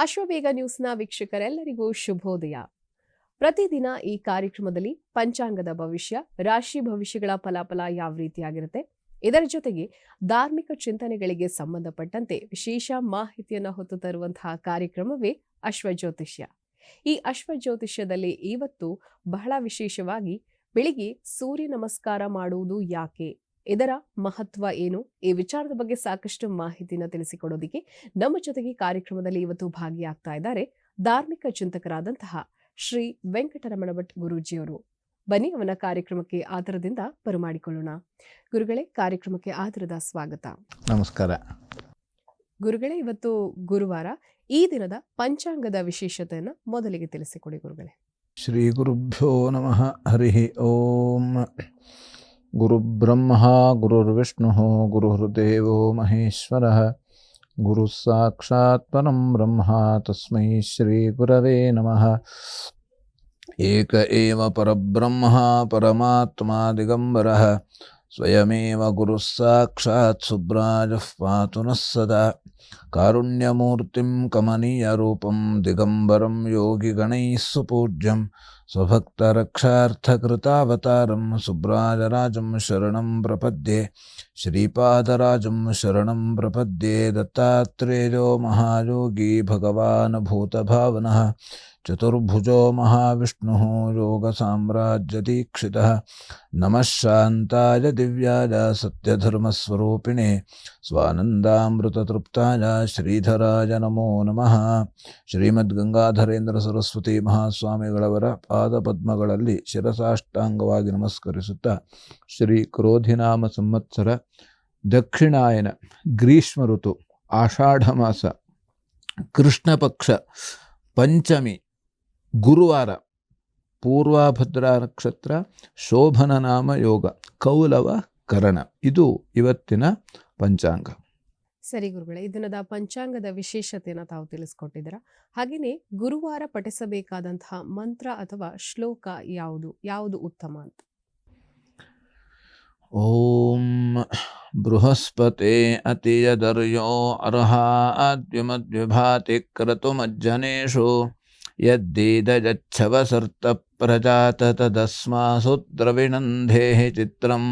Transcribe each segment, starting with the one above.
ಅಶ್ವವೇಗ ನ್ಯೂಸ್ನ ವೀಕ್ಷಕರೆಲ್ಲರಿಗೂ ಶುಭೋದಯ. ಪ್ರತಿದಿನ ಈ ಕಾರ್ಯಕ್ರಮದಲ್ಲಿ ಪಂಚಾಂಗದ ಭವಿಷ್ಯ, ರಾಶಿ ಭವಿಷ್ಯಗಳ ಫಲಾಫಲ ಯಾವ ರೀತಿಯಾಗಿರುತ್ತೆ, ಇದರ ಜೊತೆಗೆ ಧಾರ್ಮಿಕ ಚಿಂತನೆಗಳಿಗೆ ಸಂಬಂಧಪಟ್ಟಂತೆ ವಿಶೇಷ ಮಾಹಿತಿಯನ್ನು ಹೊತ್ತು ತರುವಂತಹ ಕಾರ್ಯಕ್ರಮವೇ ಅಶ್ವಜ್ಯೋತಿಷ್ಯ. ಈ ಅಶ್ವಜ್ಯೋತಿಷ್ಯದಲ್ಲಿ ಇವತ್ತು ಬಹಳ ವಿಶೇಷವಾಗಿ ಬೆಳಿಗ್ಗೆ ಸೂರ್ಯ ನಮಸ್ಕಾರ ಮಾಡುವುದು ಯಾಕೆ, ಇದರ ಮಹತ್ವ ಏನು, ಈ ವಿಚಾರದ ಬಗ್ಗೆ ಸಾಕಷ್ಟು ಮಾಹಿತಿನ ತಿಳಿಸಿಕೊಡೋದಿಕ್ಕೆ ನಮ್ಮ ಜೊತೆಗೆ ಕಾರ್ಯಕ್ರಮದಲ್ಲಿ ಇವತ್ತು ಭಾಗಿಯಾಗ್ತಾ ಇದ್ದಾರೆ ಧಾರ್ಮಿಕ ಚಿಂತಕರಾದಂತಹ ಶ್ರೀ ವೆಂಕಟರಮಣ ಭಟ್ ಗುರೂಜಿಯವರು. ಬನ್ನಿ ಅವನ ಕಾರ್ಯಕ್ರಮಕ್ಕೆ ಆದರದಿಂದ ಬರಮಾಡಿಕೊಳ್ಳೋಣ. ಗುರುಗಳೇ, ಕಾರ್ಯಕ್ರಮಕ್ಕೆ ಆದರದ ಸ್ವಾಗತ. ನಮಸ್ಕಾರ. ಗುರುಗಳೇ, ಇವತ್ತು ಗುರುವಾರ, ಈ ದಿನದ ಪಂಚಾಂಗದ ವಿಶೇಷತೆಯನ್ನು ಮೊದಲಿಗೆ ತಿಳಿಸಿಕೊಡಿ ಗುರುಗಳೇ. ಶ್ರೀ ಗುರುಭ್ಯೋ ನಮಃ. ಹರಿ ಓಂ. ಗುರುಬ್ರಹ್ಮ ಗುರುರ್ವಿಷ್ಣು ಗುರುರ್ದೇವೋ ಮಹೇಶ್ವರಃ, ಗುರು ಸಾಕ್ಷಾತ್ ಪರಂ ಬ್ರಹ್ಮ ತಸ್ಮೈ ಶ್ರೀ ಗುರವೇ ನಮಃ. ಏಕ ಏವ ಪರಬ್ರಹ್ಮ ಪರಮಾತ್ಮ ದಿಗಂಬರಃ, ಸ್ವಯಮೇವ ಗುರು ಸಾಕ್ಷಾತ್ ಸುಬ್ರಾಜಃ ಪಾತು ನಃ ಸದಾ. ಕಾರುಣ್ಯಮೂರ್ತಿಂ ಕಮನೀಯ ರೂಪಂ ದಿಗಂಬರಂ ಯೋಗಿ ಗಣೈಃ ಸುಪೂಜ್ಯಂ, ಸ್ವಭಕ್ತರಕ್ಷಾರ್ಥಕೃತಾವತಾರಂ ಸುಬ್ರಾಜರಾಜಂ ಶರಣಂ ಪ್ರಪದ್ಯೆ. ಶ್ರೀಪಾದರಾಜಂ ಶರಣಂ ಪ್ರಪದ್ಯೆ. ದತ್ತಾತ್ರೇಯೋ ಮಹಾಯೋಗಿ ಭಗವಾನ್ ಭೂತಭಾವನಃ, ಚತುರ್ಭುಜೋ ಮಹಾವಿಷ್ಣುಃ ಯೋಗ ಸಾಮ್ರಾಜ್ಯದೀಕ್ಷಿತಃ. ನಮಃ ಶಾಂತಾಯ ದಿವ್ಯಾಯ ಸತ್ಯಧರ್ಮಸ್ವರೂಪಿಣೆ, ಸ್ವಾನಂದಾಮೃತತೃಪ್ತಾಯ ಶ್ರೀಧರಾಯ ನಮೋ ನಮಃ. ಶ್ರೀಮದ್ ಗಂಗಾಧರೇಂದ್ರ ಸರಸ್ವತಿ ಮಹಾಸ್ವಾಮಿಗಳವರ ಪಾದಪದ್ಮಗಳಲ್ಲಿ ಶಿರಸಾಷ್ಟಾಂಗವಾಗಿ ನಮಸ್ಕರಿಸುತ್ತಾ, ಶ್ರೀ ಕ್ರೋಧಿನಾಮ ಸಂವತ್ಸರ ದಕ್ಷಿಣಾಯನ ಗ್ರೀಷ್ಮ ಋತು ಆಷಾಢ ಮಾಸ ಕೃಷ್ಣ ಪಕ್ಷ ಪಂಚಮಿ ಗುರುವಾರ, ಪೂರ್ವಾಭದ್ರಾ ನಕ್ಷತ್ರ, ಶೋಭನ ನಾಮ ಯೋಗ, ಕೌಲವ ಕರಣ. ಇದು ಇವತ್ತಿನ ಪಂಚಾಂಗ. ಸರಿ ಗುರುಗಳೇ, ಈ ದಿನದ ಪಂಚಾಂಗದ ವಿಶೇಷತೆಯನ್ನು ತಾವು ತಿಳಿಸ್ಕೊಟ್ಟಿದ್ದೀರಾ. ಹಾಗೆಯೇ ಗುರುವಾರ ಪಠಿಸಬೇಕಾದಂತಹ ಮಂತ್ರ ಅಥವಾ ಶ್ಲೋಕ ಯಾವುದು ಉತ್ತಮ ಅಂತ? ಓಂ ಬೃಹಸ್ಪತೆ ಅತಿಯದರ್ಯೋ ಅರ್ಹಾದ್ಯುಮದ್ವಿಭಾತಿ ಕ್ರತುಮಜ್ಜನೇಷು, ಯದ್ದೀದಜಚ್ಛವ ಸರ್ತ ಪ್ರಜಾತ ತದಸ್ಮಾಸು ದ್ರವಿಣಂಧೇಃ ಚಿತ್ರಂ.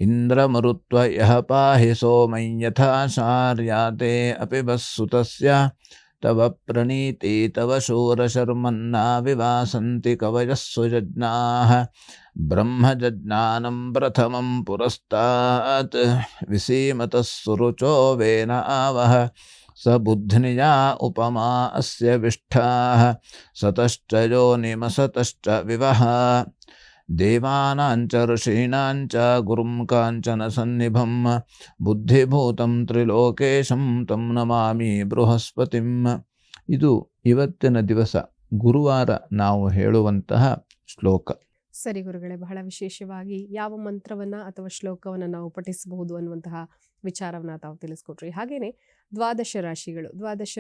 ಇಂದ್ರಮರುತ್ವ ಯಃ ಪಾಹಿ ಸೋಮಂ ಯಥಾಶಾರ್ಯಾತೆ ಅಪಿ ವಸ್ಸುತಸ್ಯ, ತವ ಪ್ರಣೀತಿ ತವ ಶೂರಶರ್ಮನ್ನಾ ವಿವಾಸಂತಿ ಕವಯಃ ಸುಜಜ್ಞಾಃ. ಬ್ರಹ್ಮಜಜ್ಞಾನಂ ಪ್ರಥಮಂ ಪುರಸ್ತಾತ್, ವಿಸೀಮತಃ ಸುರುಚೋ ವೇನ ಆವಹ. ಸ ಬುದ್ಧ್ನಿಯಾ ಉಪಮಾ ಅಸ್ಯ ವಿಷ್ಠಾಃ, ಸತಶ್ಚ ಯೋನಿಮಸತಶ್ಚ ವಿವಹ. ದೇವಾನಾಂಚ ಋಷೀಣಾಂಚ ಗುರುಂ ಕಾಂಚನ ಸನ್ನಿಭಂ, ಬುದ್ಧಿಭೂತಂ ತ್ರಿಲೋಕೇಶಂ ತಂ ನಮಾಮಿ ಬೃಹಸ್ಪತಿಂ. ಇದು ಇವತ್ತಿನ ದಿವಸ ಗುರುವಾರ ನಾವು ಹೇಳುವಂತಹ ಶ್ಲೋಕ. ಸರಿ ಗುರುಗಳೇ, ಬಹಳ ವಿಶೇಷವಾಗಿ ಯಾವ ಮಂತ್ರವನ್ನ ಅಥವಾ ಶ್ಲೋಕವನ್ನ ನಾವು ಪಠಿಸಬಹುದು ಅನ್ನುವಂತಹ ವಿಚಾರವನ್ನ ತಾವು ತಿಳಿಸ್ಕೊಟ್ರಿ. ಹಾಗೇನೆ ದ್ವಾದಶ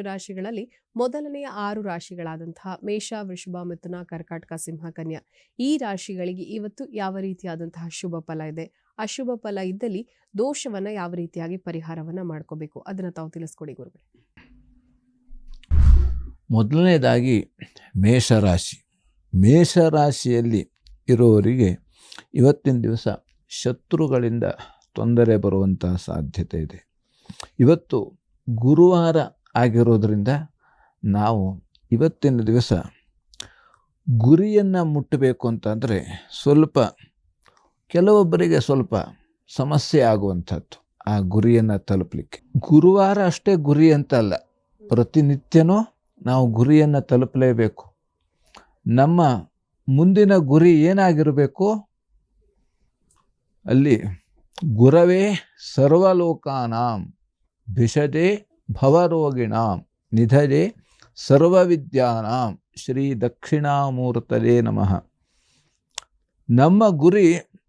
ರಾಶಿಗಳಲ್ಲಿ ಮೊದಲನೆಯ 6 ರಾಶಿಗಳಾದಂತಹ ಮೇಷ, ವೃಷಭ, ಮಿಥುನ, ಕರ್ಕಾಟಕ, ಸಿಂಹ, ಕನ್ಯಾ, ಈ ರಾಶಿಗಳಿಗೆ ಇವತ್ತು ಯಾವ ರೀತಿಯಾದಂತಹ ಶುಭ ಫಲ ಇದೆ, ಅಶುಭ ಫಲ ಇದ್ದಲ್ಲಿ ದೋಷವನ್ನ ಯಾವ ರೀತಿಯಾಗಿ ಪರಿಹಾರವನ್ನ ಮಾಡ್ಕೋಬೇಕು, ಅದನ್ನ ತಾವು ತಿಳಿಸ್ಕೊಡಿ ಗುರುಗಳೇ. ಮೊದಲನೇದಾಗಿ ಮೇಷರಾಶಿ. ಮೇಷರಾಶಿಯಲ್ಲಿ ಇರುವವರಿಗೆ ಇವತ್ತಿನ ದಿವಸ ಶತ್ರುಗಳಿಂದ ತೊಂದರೆ ಬರುವಂತಹ ಸಾಧ್ಯತೆ ಇದೆ. ಇವತ್ತು ಗುರುವಾರ ಆಗಿರೋದ್ರಿಂದ ನಾವು ಇವತ್ತಿನ ದಿವಸ ಗುರಿಯನ್ನು ಮುಟ್ಟಬೇಕು ಅಂತಂದರೆ ಕೆಲವೊಬ್ಬರಿಗೆ ಸ್ವಲ್ಪ ಸಮಸ್ಯೆ ಆಗುವಂಥದ್ದು ಆ ಗುರಿಯನ್ನು ತಲುಪಲಿಕ್ಕೆ. ಗುರುವಾರ ಅಷ್ಟೇ ಗುರಿ ಅಂತಲ್ಲ, ಪ್ರತಿನಿತ್ಯನೂ ನಾವು ಗುರಿಯನ್ನು ತಲುಪಲೇಬೇಕು. ನಮ್ಮ ಮುಂದಿನ ಗುರಿ ಏನಾಗಿರಬೇಕು? ಅಲ್ಲಿ ಗುರವೇ ಸರ್ವಲೋಕಾನಾಂ ಭಿಷಜೆ ಭವರೋಗಿಣಾಂ ನಿಧಜೆ ಸರ್ವವಿದ್ಯಾನಾಂ ಶ್ರೀ ದಕ್ಷಿಣಾಮೂರ್ತಯೇ ನಮಃ. ನಮ್ಮ ಗುರಿ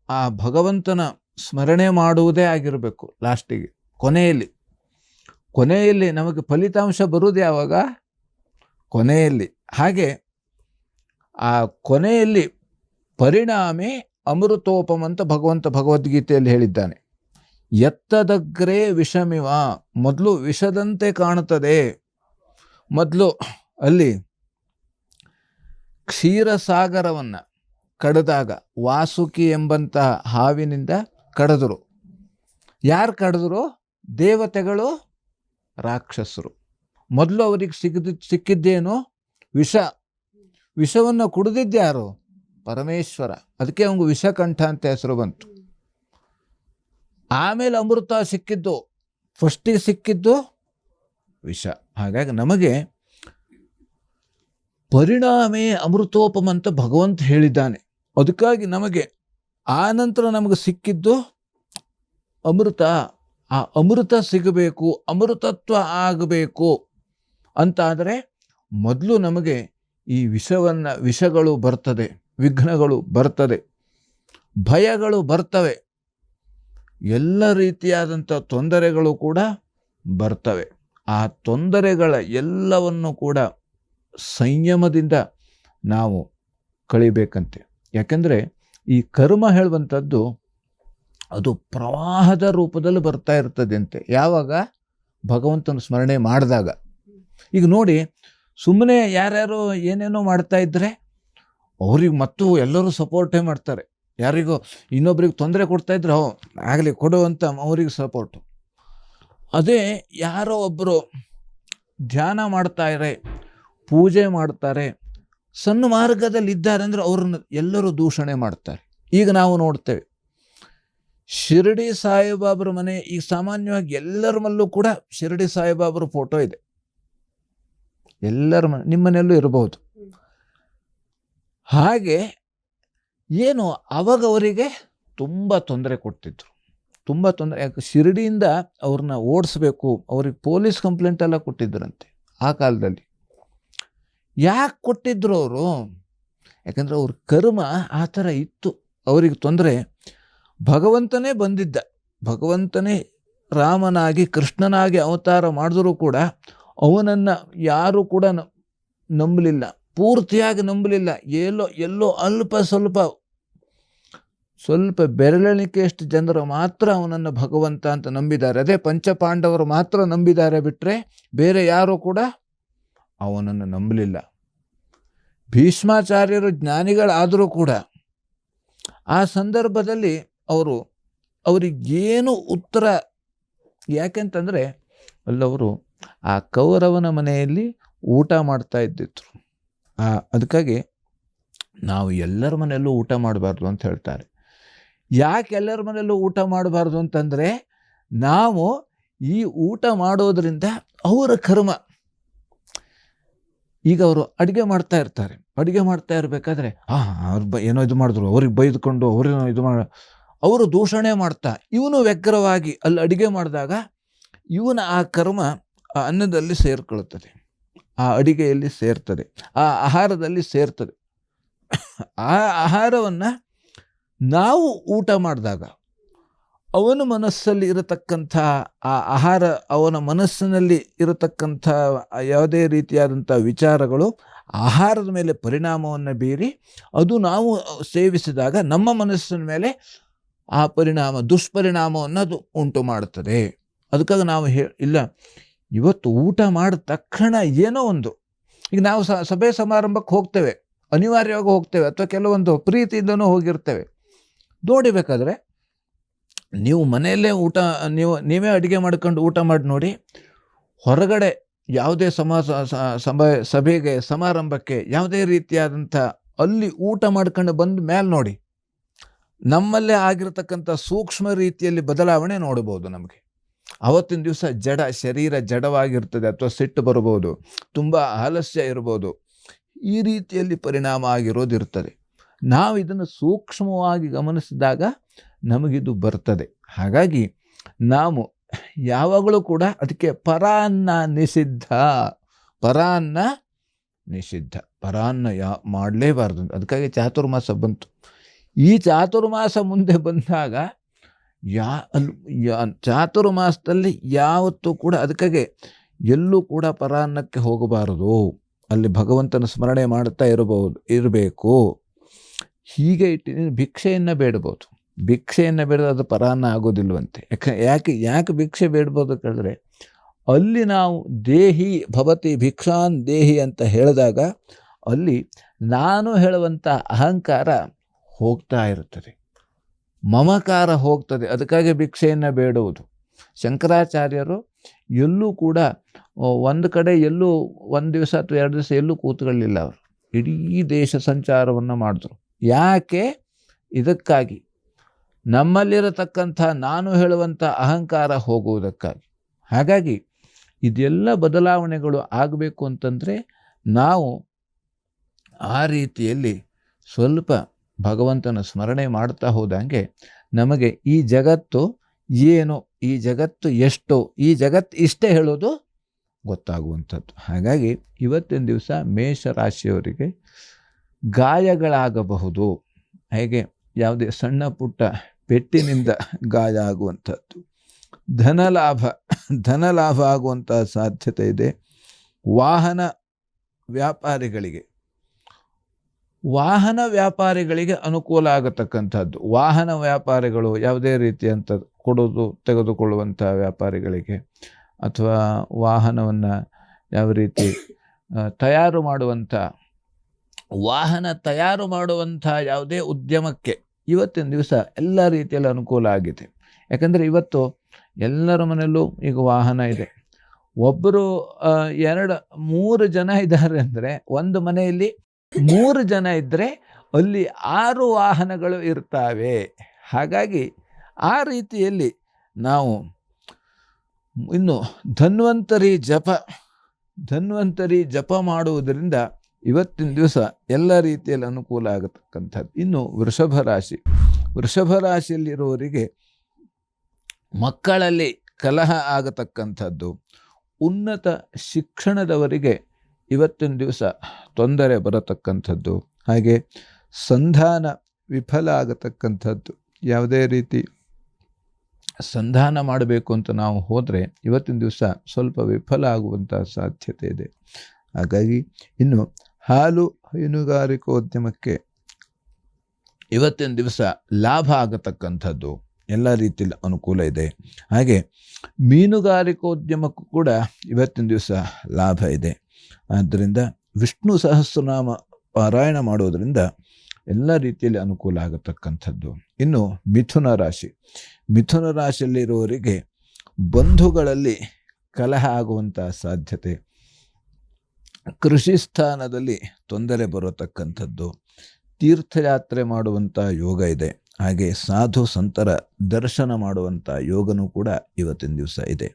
ಆ ಭಗವಂತನ ಸ್ಮರಣೆ ಮಾಡುವುದೇ ಆಗಿರಬೇಕು. ಲಾಸ್ಟಿಗೆ ಕೊನೆಯಲ್ಲಿ ನಮಗೆ ಫಲಿತಾಂಶ ಬರುವುದು ಯಾವಾಗ? ಕೊನೆಯಲ್ಲಿ. ಹಾಗೆ ಆ ಕೊನೆಯಲ್ಲಿ ಪರಿಣಾಮೇ ಅಮೃತೋಪಮ ಅಂತ ಭಗವಂತ ಭಗವದ್ಗೀತೆಯಲ್ಲಿ ಹೇಳಿದ್ದಾನೆ. ಎತ್ತದಗ್ರೇ ವಿಷಮಿವ, ಮೊದಲು ವಿಷದಂತೆ ಕಾಣುತ್ತದೆ, ಮೊದಲು ಅಲ್ಲಿ ಕ್ಷೀರಸಾಗರವನ್ನು ಕಡಿದಾಗ ವಾಸುಕಿ ಎಂಬಂತಹ ಹಾವಿನಿಂದ ಕಡಿದ್ರು. ಯಾರು ಕಡಿದ್ರು? ದೇವತೆಗಳು, ರಾಕ್ಷಸರು. ಮೊದಲು ಅವರಿಗೆ ಸಿಕ್ಕಿದ್ದೇನು? ವಿಷವನ್ನು ಕುಡಿದಿದ್ದ್ಯಾರು? ಪರಮೇಶ್ವರ. ಅದಕ್ಕೆ ಅವನಿಗೆ ವಿಷಕಂಠ ಅಂತ ಹೆಸರು ಬಂತು. ಆಮೇಲೆ ಅಮೃತ ಸಿಕ್ಕಿದ್ದು, ಫಸ್ಟಿಗೆ ಸಿಕ್ಕಿದ್ದು ವಿಷ. ಹಾಗಾಗಿ ನಮಗೆ ಪರಿಣಾಮೇ ಅಮೃತೋಪಮ ಅಂತ ಭಗವಂತ ಹೇಳಿದ್ದಾನೆ. ಅದಕ್ಕಾಗಿ ನಮಗೆ ಆ ನಂತರ ನಮಗೆ ಸಿಕ್ಕಿದ್ದು ಅಮೃತ. ಆ ಅಮೃತ ಸಿಗಬೇಕು, ಅಮೃತತ್ವ ಆಗಬೇಕು ಅಂತಾದರೆ ಮೊದಲು ನಮಗೆ ಈ ವಿಷಗಳು ಬರ್ತದೆ, ವಿಘ್ನಗಳು ಬರ್ತದೆ, ಭಯಗಳು ಬರ್ತವೆ, ಎಲ್ಲ ರೀತಿಯಾದಂಥ ತೊಂದರೆಗಳು ಕೂಡ ಬರ್ತವೆ. ಆ ತೊಂದರೆಗಳ ಎಲ್ಲವನ್ನು ಕೂಡ ಸಂಯಮದಿಂದ ನಾವು ಕಳಿಬೇಕಂತೆ. ಯಾಕೆಂದರೆ ಈ ಕರ್ಮ ಹೇಳುವಂಥದ್ದು ಅದು ಪ್ರವಾಹದ ರೂಪದಲ್ಲಿ ಬರ್ತಾ ಇರ್ತದೆ ಅಂತೆ. ಯಾವಾಗ? ಭಗವಂತನ ಸ್ಮರಣೆ ಮಾಡಿದಾಗ. ಈಗ ನೋಡಿ, ಸುಮ್ಮನೆ ಯಾರ್ಯಾರು ಏನೇನೋ ಮಾಡ್ತಾ ಇದ್ದರೆ ಅವ್ರಿಗೆ ಮತ್ತು ಎಲ್ಲರೂ ಸಪೋರ್ಟೇ ಮಾಡ್ತಾರೆ. ಯಾರಿಗೂ ಇನ್ನೊಬ್ರಿಗೆ ತೊಂದರೆ ಕೊಡ್ತಾ ಇದ್ರೆ ಆಗಲಿ ಕೊಡುವಂಥ ಅವ್ರಿಗೆ ಸಪೋರ್ಟು. ಅದೇ ಯಾರೋ ಒಬ್ಬರು ಧ್ಯಾನ ಮಾಡ್ತಾರೆ, ಪೂಜೆ ಮಾಡ್ತಾರೆ, ಸನ್ಮಾರ್ಗದಲ್ಲಿ ಇದ್ದಾರೆ ಅಂದರೆ ಅವ್ರನ್ನ ಎಲ್ಲರೂ ದೂಷಣೆ ಮಾಡ್ತಾರೆ. ಈಗ ನಾವು ನೋಡ್ತೇವೆ ಶಿರಡಿ ಸಾಯಿಬಾಬರ ಮನೆ, ಈಗ ಸಾಮಾನ್ಯವಾಗಿ ಎಲ್ಲರ ಮನೆಯಲ್ಲೂ ಕೂಡ ಶಿರಡಿ ಸಾಯಿಬಾಬರ ಫೋಟೋ ಇದೆ. ಎಲ್ಲರ ನಿಮ್ಮ ಮನೆಯಲ್ಲೂ ಇರಬಹುದು. ಹಾಗೆ ಏನು ಅವಾಗ ಅವರಿಗೆ ತುಂಬ ತೊಂದರೆ ಕೊಡ್ತಿದ್ರು, ತುಂಬ ತೊಂದರೆ. ಯಾಕೆ? ಶಿರಡಿಯಿಂದ ಅವ್ರನ್ನ ಓಡಿಸ್ಬೇಕು, ಅವ್ರಿಗೆ ಪೊಲೀಸ್ ಕಂಪ್ಲೇಂಟ್ ಎಲ್ಲ ಕೊಟ್ಟಿದ್ರಂತೆ ಆ ಕಾಲದಲ್ಲಿ. ಯಾಕೆ ಕೊಟ್ಟಿದ್ರು ಅವರು? ಯಾಕಂದರೆ ಅವ್ರ ಕರ್ಮ ಆ ಥರ ಇತ್ತು. ಅವರಿಗೆ ತೊಂದರೆ. ಭಗವಂತನೇ ಬಂದಿದ್ದ, ಭಗವಂತನೇ ರಾಮನಾಗಿ ಕೃಷ್ಣನಾಗಿ ಅವತಾರ ಮಾಡಿದರೂ ಕೂಡ ಅವನನ್ನು ಯಾರೂ ಕೂಡ ನಂಬಲಿಲ್ಲ, ಪೂರ್ತಿಯಾಗಿ ನಂಬಲಿಲ್ಲ. ಎಲ್ಲೋ ಸ್ವಲ್ಪ ಬೆರಳೆಣಿಕೆಯಷ್ಟು ಜನರು ಮಾತ್ರ ಅವನನ್ನು ಭಗವಂತ ಅಂತ ನಂಬಿದ್ದಾರೆ. ಅದೇ ಪಂಚಪಾಂಡವರು ಮಾತ್ರ ನಂಬಿದ್ದಾರೆ, ಬಿಟ್ಟರೆ ಬೇರೆ ಯಾರೂ ಕೂಡ ಅವನನ್ನು ನಂಬಲಿಲ್ಲ. ಭೀಷ್ಮಾಚಾರ್ಯರು ಜ್ಞಾನಿಗಳಾದರೂ ಕೂಡ ಆ ಸಂದರ್ಭದಲ್ಲಿ ಅವರಿಗೇನು ಉತ್ತರ, ಯಾಕೆಂತಂದರೆ ಅಲ್ಲವರು ಆ ಕೌರವನ ಮನೆಯಲ್ಲಿ ಊಟ ಮಾಡ್ತಾ ಇದ್ದಿದ್ರು. ಅದಕ್ಕಾಗಿ ನಾವು ಎಲ್ಲರ ಮನೆಯಲ್ಲೂ ಊಟ ಮಾಡಬಾರ್ದು ಅಂತ ಹೇಳ್ತಾರೆ. ಯಾಕೆ ಎಲ್ಲರ ಮನೆಯಲ್ಲೂ ಊಟ ಮಾಡಬಾರ್ದು ಅಂತಂದರೆ, ನಾವು ಈ ಊಟ ಮಾಡೋದ್ರಿಂದ ಅವರ ಕರ್ಮ. ಈಗ ಅವರು ಅಡುಗೆ ಮಾಡ್ತಾ ಇರ್ತಾರೆ, ಅಡುಗೆ ಮಾಡ್ತಾ ಇರಬೇಕಾದ್ರೆ ಅವ್ರು ಏನೋ ಇದು ಮಾಡಿದ್ರು, ಅವ್ರಿಗೆ ಬೈದುಕೊಂಡು ಅವರು ದೂಷಣೆ ಮಾಡ್ತಾ ಇವನು ವ್ಯಗ್ರವಾಗಿ ಅಲ್ಲಿ ಅಡುಗೆ ಮಾಡಿದಾಗ ಇವನ ಆ ಕರ್ಮ ಆ ಅನ್ನದಲ್ಲಿ ಸೇರ್ಕೊಳ್ತದೆ, ಆ ಅಡಿಗೆಯಲ್ಲಿ ಸೇರ್ತದೆ, ಆ ಆಹಾರದಲ್ಲಿ ಸೇರ್ತದೆ. ಆ ಆಹಾರವನ್ನು ನಾವು ಊಟ ಮಾಡಿದಾಗ ಅವನ ಮನಸ್ಸಲ್ಲಿ ಇರತಕ್ಕಂಥ ಆ ಆಹಾರ, ಅವನ ಮನಸ್ಸಿನಲ್ಲಿ ಇರತಕ್ಕಂಥ ಯಾವುದೇ ರೀತಿಯಾದಂಥ ವಿಚಾರಗಳು ಆಹಾರದ ಮೇಲೆ ಪರಿಣಾಮವನ್ನು ಬೀರಿ ಅದು ನಾವು ಸೇವಿಸಿದಾಗ ನಮ್ಮ ಮನಸ್ಸಿನ ಮೇಲೆ ಆ ದುಷ್ಪರಿಣಾಮವನ್ನು ಅದು ಉಂಟು ಮಾಡುತ್ತದೆ. ಅದಕ್ಕಾಗಿ ನಾವು ಇಲ್ಲ, ಇವತ್ತು ಊಟ ಮಾಡಿದ ತಕ್ಷಣ ಏನೋ ಒಂದು, ಈಗ ನಾವು ಸಭೆ ಸಮಾರಂಭಕ್ಕೆ ಹೋಗ್ತೇವೆ, ಅನಿವಾರ್ಯವಾಗಿ ಹೋಗ್ತೇವೆ, ಅಥವಾ ಕೆಲವೊಂದು ಪ್ರೀತಿಯಿಂದನೂ ಹೋಗಿರ್ತೇವೆ. ನೋಡಿಬೇಕಾದ್ರೆ ನೀವು ಮನೆಯಲ್ಲೇ ನೀವೇ ಅಡುಗೆ ಮಾಡ್ಕೊಂಡು ಊಟ ಮಾಡಿ ನೋಡಿ. ಹೊರಗಡೆ ಯಾವುದೇ ಸಭೆಗೆ ಸಮಾರಂಭಕ್ಕೆ ಯಾವುದೇ ರೀತಿಯಾದಂಥ ಅಲ್ಲಿ ಊಟ ಮಾಡ್ಕೊಂಡು ಬಂದ ಮೇಲೆ ನೋಡಿ, ನಮ್ಮಲ್ಲೇ ಆಗಿರತಕ್ಕಂಥ ಸೂಕ್ಷ್ಮ ರೀತಿಯಲ್ಲಿ ಬದಲಾವಣೆ ನೋಡ್ಬೋದು. ನಮಗೆ ಅವತ್ತಿನ ದಿವಸ ಶರೀರ ಜಡವಾಗಿರ್ತದೆ, ಅಥವಾ ಸಿಟ್ಟು ಬರ್ಬೋದು, ತುಂಬ ಆಲಸ್ಯ ಇರ್ಬೋದು, ಈ ರೀತಿಯಲ್ಲಿ ಪರಿಣಾಮ ಆಗಿರೋದಿರ್ತದೆ. ನಾವು ಇದನ್ನು ಸೂಕ್ಷ್ಮವಾಗಿ ಗಮನಿಸಿದಾಗ ನಮಗಿದು ಬರ್ತದೆ. ಹಾಗಾಗಿ ನಾವು ಯಾವಾಗಲೂ ಕೂಡ ಅದಕ್ಕೆ ಪರಾನ್ನ ನಿಷಿದ್ಧ, ಪರಾನ್ನ ಮಾಡಲೇಬಾರ್ದು. ಅದಕ್ಕಾಗಿ ಚಾತುರ್ಮಾಸ ಬಂತು. ಈ ಚಾತುರ್ಮಾಸ ಮುಂದೆ ಬಂದಾಗ ಚಾತುರ್ಮಾಸದಲ್ಲಿ ಯಾವತ್ತೂ ಕೂಡ ಅದಕ್ಕಾಗಿ ಎಲ್ಲೂ ಕೂಡ ಪರಾನ್ನಕ್ಕೆ ಹೋಗಬಾರದು. ಅಲ್ಲಿ ಭಗವಂತನ ಸ್ಮರಣೆ ಮಾಡ್ತಾ ಇರಬೇಕು. ಹೀಗೆ ಭಿಕ್ಷೆಯನ್ನು ಬೇಡಬಹುದು. ಭಿಕ್ಷೆಯನ್ನು ಬೇಡದ ಅದು ಪರಾನ್ನ ಆಗೋದಿಲ್ವಂತೆ. ಯಾಕೆ ಭಿಕ್ಷೆ ಬೇಡ್ಬೋದು ಕೇಳಿದ್ರೆ, ಅಲ್ಲಿ ನಾವು ದೇಹಿ ಭವತಿ ಭಿಕ್ಷಾನ್ ದೇಹಿ ಅಂತ ಹೇಳಿದಾಗ ಅಲ್ಲಿ ನಾನು ಹೇಳುವಂಥ ಅಹಂಕಾರ ಹೋಗ್ತಾ ಇರುತ್ತದೆ, ಮಮಕಾರ ಹೋಗ್ತದೆ. ಅದಕ್ಕಾಗಿ ಭಿಕ್ಷೆಯನ್ನು ಬೇಡುವುದು. ಶಂಕರಾಚಾರ್ಯರು ಎಲ್ಲೂ ಕೂಡ ಒಂದು ಕಡೆ ಎಲ್ಲೂ ಒಂದು ದಿವಸ ಅಥವಾ 2 ದಿವಸ ಎಲ್ಲೂ ಕೂತ್ಕೊಳ್ಳಿಲ್ಲ. ಅವರು ಇಡೀ ದೇಶ ಸಂಚಾರವನ್ನು ಮಾಡಿದ್ರು. ಯಾಕೆ? ಇದಕ್ಕಾಗಿ, ನಮ್ಮಲ್ಲಿರತಕ್ಕಂಥ ನಾನು ಹೇಳುವಂಥ ಅಹಂಕಾರ ಹೋಗುವುದಕ್ಕಾಗಿ. ಹಾಗಾಗಿ ಇದೆಲ್ಲ ಬದಲಾವಣೆಗಳು ಆಗಬೇಕು ಅಂತಂದರೆ ನಾವು ಆ ರೀತಿಯಲ್ಲಿ ಸ್ವಲ್ಪ ಭಗವಂತನ ಸ್ಮರಣೆ ಮಾಡ್ತಾ ಹೋದಂಗೆ ನಮಗೆ ಈ ಜಗತ್ತು ಏನು, ಈ ಜಗತ್ತು ಎಷ್ಟು, ಈ ಜಗತ್ತು ಇಷ್ಟೇ ಹೇಳೋದು ಗೊತ್ತಾಗುವಂಥದ್ದು. ಹಾಗಾಗಿ ಇವತ್ತಿನ ದಿವಸ ಮೇಷರಾಶಿಯವರಿಗೆ ಗಾಯಗಳಾಗಬಹುದು. ಹೇಗೆ? ಯಾವುದೇ ಸಣ್ಣ ಪುಟ್ಟ ಪೆಟ್ಟಿನಿಂದ ಗಾಯ ಆಗುವಂಥದ್ದು. ಧನಲಾಭ ಆಗುವಂಥ ಸಾಧ್ಯತೆ ಇದೆ. ವಾಹನ ವ್ಯಾಪಾರಿಗಳಿಗೆ ಅನುಕೂಲ ಆಗತಕ್ಕಂಥದ್ದು. ವಾಹನ ವ್ಯಾಪಾರಿಗಳು ಯಾವುದೇ ರೀತಿಯಂಥ ತೆಗೆದುಕೊಳ್ಳುವಂಥ ವ್ಯಾಪಾರಿಗಳಿಗೆ, ಅಥವಾ ವಾಹನವನ್ನು ಯಾವ ರೀತಿ ತಯಾರು ಮಾಡುವಂಥ ಯಾವುದೇ ಉದ್ಯಮಕ್ಕೆ ಇವತ್ತಿನ ದಿವಸ ಎಲ್ಲ ರೀತಿಯಲ್ಲಿ ಅನುಕೂಲ ಆಗಿದೆ. ಯಾಕಂದರೆ ಇವತ್ತು ಎಲ್ಲರ ಮನೆಯಲ್ಲೂ ಈಗ ವಾಹನ ಇದೆ. ಒಬ್ಬರು 2-3 ಜನ ಇದ್ದಾರೆ ಅಂದರೆ, ಒಂದು ಮನೆಯಲ್ಲಿ 3 ಜನ ಇದ್ದರೆ ಅಲ್ಲಿ 6 ವಾಹನಗಳು ಇರ್ತವೆ. ಹಾಗಾಗಿ ಆ ರೀತಿಯಲ್ಲಿ ನಾವು ಇನ್ನು ಧನ್ವಂತರಿ ಜಪ ಮಾಡುವುದರಿಂದ ಇವತ್ತಿನ ದಿವಸ ಎಲ್ಲ ರೀತಿಯಲ್ಲಿ ಅನುಕೂಲ ಆಗತಕ್ಕಂಥದ್ದು. ಇನ್ನು ವೃಷಭ ರಾಶಿಯಲ್ಲಿರುವವರಿಗೆ ಮಕ್ಕಳಲ್ಲಿ ಕಲಹ ಆಗತಕ್ಕಂಥದ್ದು. ಉನ್ನತ ಶಿಕ್ಷಣದವರಿಗೆ ಇವತ್ತಿನ ದಿವಸ ತೊಂದರೆ ಬರತಕ್ಕಂಥದ್ದು. ಹಾಗೆ ಸಂಧಾನ ವಿಫಲ ಆಗತಕ್ಕಂಥದ್ದು. ಯಾವುದೇ ರೀತಿ ಸಂಧಾನ ಮಾಡಬೇಕು ಅಂತ ನಾವು ಹೋದರೆ ಇವತ್ತಿನ ದಿವಸ ಸ್ವಲ್ಪ ವಿಫಲ ಆಗುವಂಥ ಸಾಧ್ಯತೆ ಇದೆ. ಹಾಗಾಗಿ ಇನ್ನು ಹಾಲು ಹೈನುಗಾರಿಕೋದ್ಯಮಕ್ಕೆ ಇವತ್ತಿನ ದಿವಸ ಲಾಭ ಆಗತಕ್ಕಂಥದ್ದು, ಎಲ್ಲ ರೀತಿಯಲ್ಲಿ ಅನುಕೂಲ ಇದೆ. ಹಾಗೆ ಮೀನುಗಾರಿಕೋದ್ಯಮಕ್ಕೂ ಕೂಡ ಇವತ್ತಿನ ದಿವಸ ಲಾಭ ಇದೆ. ಆದ್ದರಿಂದ ವಿಷ್ಣು ಸಹಸ್ರನಾಮ ಪಾರಾಯಣ ಮಾಡೋದರಿಂದ ಎಲ್ಲ ರೀತಿಯಲ್ಲಿ ಅನುಕೂಲ ಆಗತಕ್ಕಂಥದ್ದು. ಇನ್ನು ಮಿಥುನ ರಾಶಿಯಲ್ಲಿರುವವರಿಗೆ ಬಂಧುಗಳಲ್ಲಿ ಕಲಹ ಆಗುವಂಥ ಸಾಧ್ಯತೆ, ಕೃಷಿ ಸ್ಥಾನದಲ್ಲಿ ತೊಂದರೆ ಬರತಕ್ಕಂಥದ್ದು, ತೀರ್ಥಯಾತ್ರೆ ಮಾಡುವಂಥ ಯೋಗ ಇದೆ. ಹಾಗೆ ಸಾಧು ಸಂತರ ದರ್ಶನ ಮಾಡುವಂಥ ಯೋಗನೂ ಕೂಡ ಇವತ್ತಿನ ದಿವಸ ಇದೆ.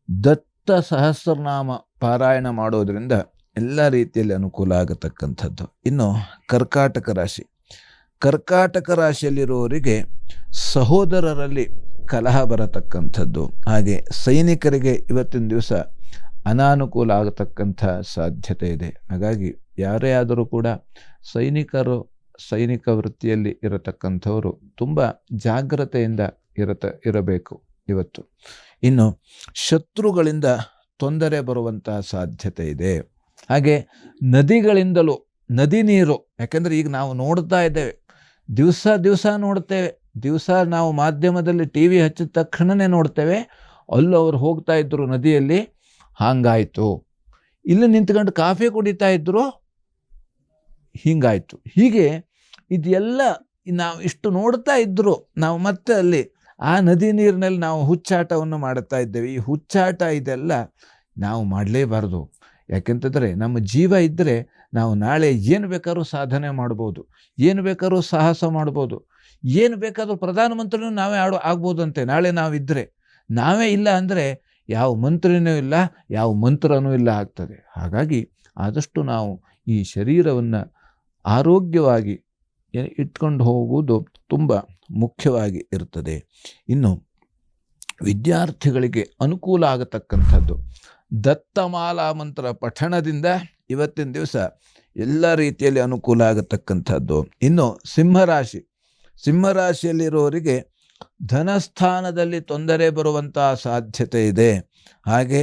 ದತ್ತ ಸಹಸ್ರನಾಮ ಪಾರಾಯಣ ಮಾಡೋದರಿಂದ ಎಲ್ಲ ರೀತಿಯಲ್ಲಿ ಅನುಕೂಲ ಆಗತಕ್ಕಂಥದ್ದು. ಇನ್ನು ಕರ್ಕಾಟಕ ರಾಶಿಯಲ್ಲಿರುವವರಿಗೆ ಸಹೋದರರಲ್ಲಿ ಕಲಹ ಬರತಕ್ಕಂಥದ್ದು. ಹಾಗೆ ಸೈನಿಕರಿಗೆ ಇವತ್ತಿನ ದಿವಸ ಅನಾನುಕೂಲ ಆಗತಕ್ಕಂಥ ಸಾಧ್ಯತೆ ಇದೆ. ಹಾಗಾಗಿ ಯಾರೇ ಆದರೂ ಕೂಡ ಸೈನಿಕ ವೃತ್ತಿಯಲ್ಲಿ ಇರತಕ್ಕಂಥವರು ತುಂಬ ಜಾಗ್ರತೆಯಿಂದ ಇರಬೇಕು ಇವತ್ತು. ಇನ್ನು ಶತ್ರುಗಳಿಂದ ತೊಂದರೆ ಬರುವಂತಹ ಸಾಧ್ಯತೆ ಇದೆ. ಹಾಗೆ ನದಿಗಳಿಂದಲೂ, ನದಿ ನೀರು, ಯಾಕೆಂದರೆ ಈಗ ನಾವು ನೋಡ್ತಾ ಇದ್ದೇವೆ, ದಿವಸ ನೋಡ್ತೇವೆ, ನಾವು ಮಾಧ್ಯಮದಲ್ಲಿ TV ಹಚ್ಚಿದ ತಕ್ಷಣವೇ ನೋಡ್ತೇವೆ, ಅಲ್ಲೂ ಅವ್ರು ಹೋಗ್ತಾ ಇದ್ರು ನದಿಯಲ್ಲಿ, ಹಾಗಾಯಿತು. ಇಲ್ಲಿ ನಿಂತ್ಕೊಂಡು ಕಾಫಿ ಕುಡಿತಾ ಇದ್ರು, ಹೀಗಾಯಿತು. ಹೀಗೆ ಇದೆಲ್ಲ ನಾವು ಇಷ್ಟು ನೋಡ್ತಾ ಇದ್ರು, ನಾವು ಮತ್ತೆ ಅಲ್ಲಿ ಆ ನದಿ ನೀರಿನಲ್ಲಿ ನಾವು ಹುಚ್ಚಾಟವನ್ನು ಮಾಡುತ್ತಾ ಇದ್ದೇವೆ. ಈ ಹುಚ್ಚಾಟ ಇದೆಲ್ಲ ನಾವು ಮಾಡಲೇಬಾರ್ದು. ಯಾಕೆಂತಂದರೆ ನಮ್ಮ ಜೀವ ಇದ್ದರೆ ನಾವು ನಾಳೆ ಏನು ಬೇಕಾದ್ರೂ ಸಾಧನೆ ಮಾಡ್ಬೋದು, ಏನು ಬೇಕಾದ್ರೂ ಸಾಹಸ ಮಾಡ್ಬೋದು, ಏನು ಬೇಕಾದರೂ ಪ್ರಧಾನಮಂತ್ರಿನೂ ನಾವೇ ಆಗ್ಬೋದಂತೆ ನಾಳೆ ನಾವಿದ್ದರೆ. ನಾವೇ ಇಲ್ಲ ಅಂದರೆ ಯಾವ ಮಂತ್ರಿನೂ ಇಲ್ಲ, ಯಾವ ಮಂತ್ರನೂ ಇಲ್ಲ ಆಗ್ತದೆ. ಹಾಗಾಗಿ ಆದಷ್ಟು ನಾವು ಈ ಶರೀರವನ್ನು ಆರೋಗ್ಯವಾಗಿ ಇಟ್ಕೊಂಡು ಹೋಗುವುದು ತುಂಬ ಮುಖ್ಯವಾಗಿ ಇರ್ತದೆ. ಇನ್ನು ವಿದ್ಯಾರ್ಥಿಗಳಿಗೆ ಅನುಕೂಲ ಆಗತಕ್ಕಂಥದ್ದು ದತ್ತಮಾಲಾ ಮಂತ್ರ ಪಠಣದಿಂದ ಇವತ್ತಿನ ದಿವಸ ಎಲ್ಲ ರೀತಿಯಲ್ಲಿ ಅನುಕೂಲ ಆಗತಕ್ಕಂಥದ್ದು. ಇನ್ನು ಸಿಂಹರಾಶಿಯಲ್ಲಿರುವವರಿಗೆ ಧನಸ್ಥಾನದಲ್ಲಿ ತೊಂದರೆ ಬರುವಂಥ ಸಾಧ್ಯತೆ ಇದೆ. ಹಾಗೆ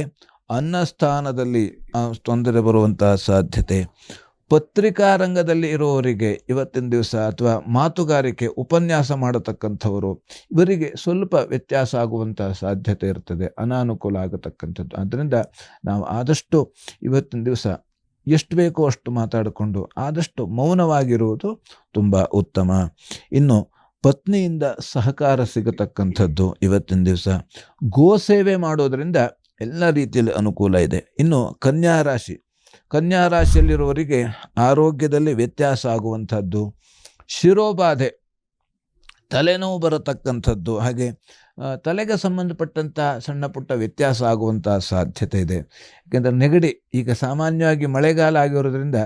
ಅನ್ನಸ್ಥಾನದಲ್ಲಿ ತೊಂದರೆ ಬರುವಂಥ ಸಾಧ್ಯತೆ, ಪತ್ರಿಕಾ ರಂಗದಲ್ಲಿ ಇರುವವರಿಗೆ ಇವತ್ತಿನ ದಿವಸ ಅಥವಾ ಮಾತುಗಾರಿಕೆ ಉಪನ್ಯಾಸ ಮಾಡತಕ್ಕಂಥವರು ಇವರಿಗೆ ಸ್ವಲ್ಪ ವ್ಯತ್ಯಾಸ ಆಗುವಂಥ ಸಾಧ್ಯತೆ ಇರ್ತದೆ, ಅನಾನುಕೂಲ ಆಗತಕ್ಕಂಥದ್ದು. ಆದ್ದರಿಂದ ನಾವು ಆದಷ್ಟು ಇವತ್ತಿನ ದಿವಸ ಎಷ್ಟು ಬೇಕೋ ಅಷ್ಟು ಮಾತಾಡಿಕೊಂಡು ಆದಷ್ಟು ಮೌನವಾಗಿರುವುದು ತುಂಬ ಉತ್ತಮ. ಇನ್ನು ಪತ್ನಿಯಿಂದ ಸಹಕಾರ ಸಿಗತಕ್ಕಂಥದ್ದು ಇವತ್ತಿನ ದಿವಸ. ಗೋಸೇವೆ ಮಾಡೋದರಿಂದ ಎಲ್ಲ ರೀತಿಯಲ್ಲಿ ಅನುಕೂಲ ಇದೆ. ಇನ್ನು ಕನ್ಯಾ ರಾಶಿಯಲ್ಲಿರುವವರಿಗೆ ಆರೋಗ್ಯದಲ್ಲಿ ವ್ಯತ್ಯಾಸ ಆಗುವಂಥದ್ದು, ಶಿರೋಬಾಧೆ, ತಲೆನೋವು ಬರತಕ್ಕಂಥದ್ದು, ಹಾಗೆ ತಲೆಗೆ ಸಂಬಂಧಪಟ್ಟಂಥ ಸಣ್ಣ ಪುಟ್ಟ ವ್ಯತ್ಯಾಸ ಆಗುವಂಥ ಸಾಧ್ಯತೆ ಇದೆ. ಯಾಕೆಂದರೆ ನೆಗಡಿ ಈಗ ಸಾಮಾನ್ಯವಾಗಿ ಮಳೆಗಾಲ ಆಗಿರೋದ್ರಿಂದ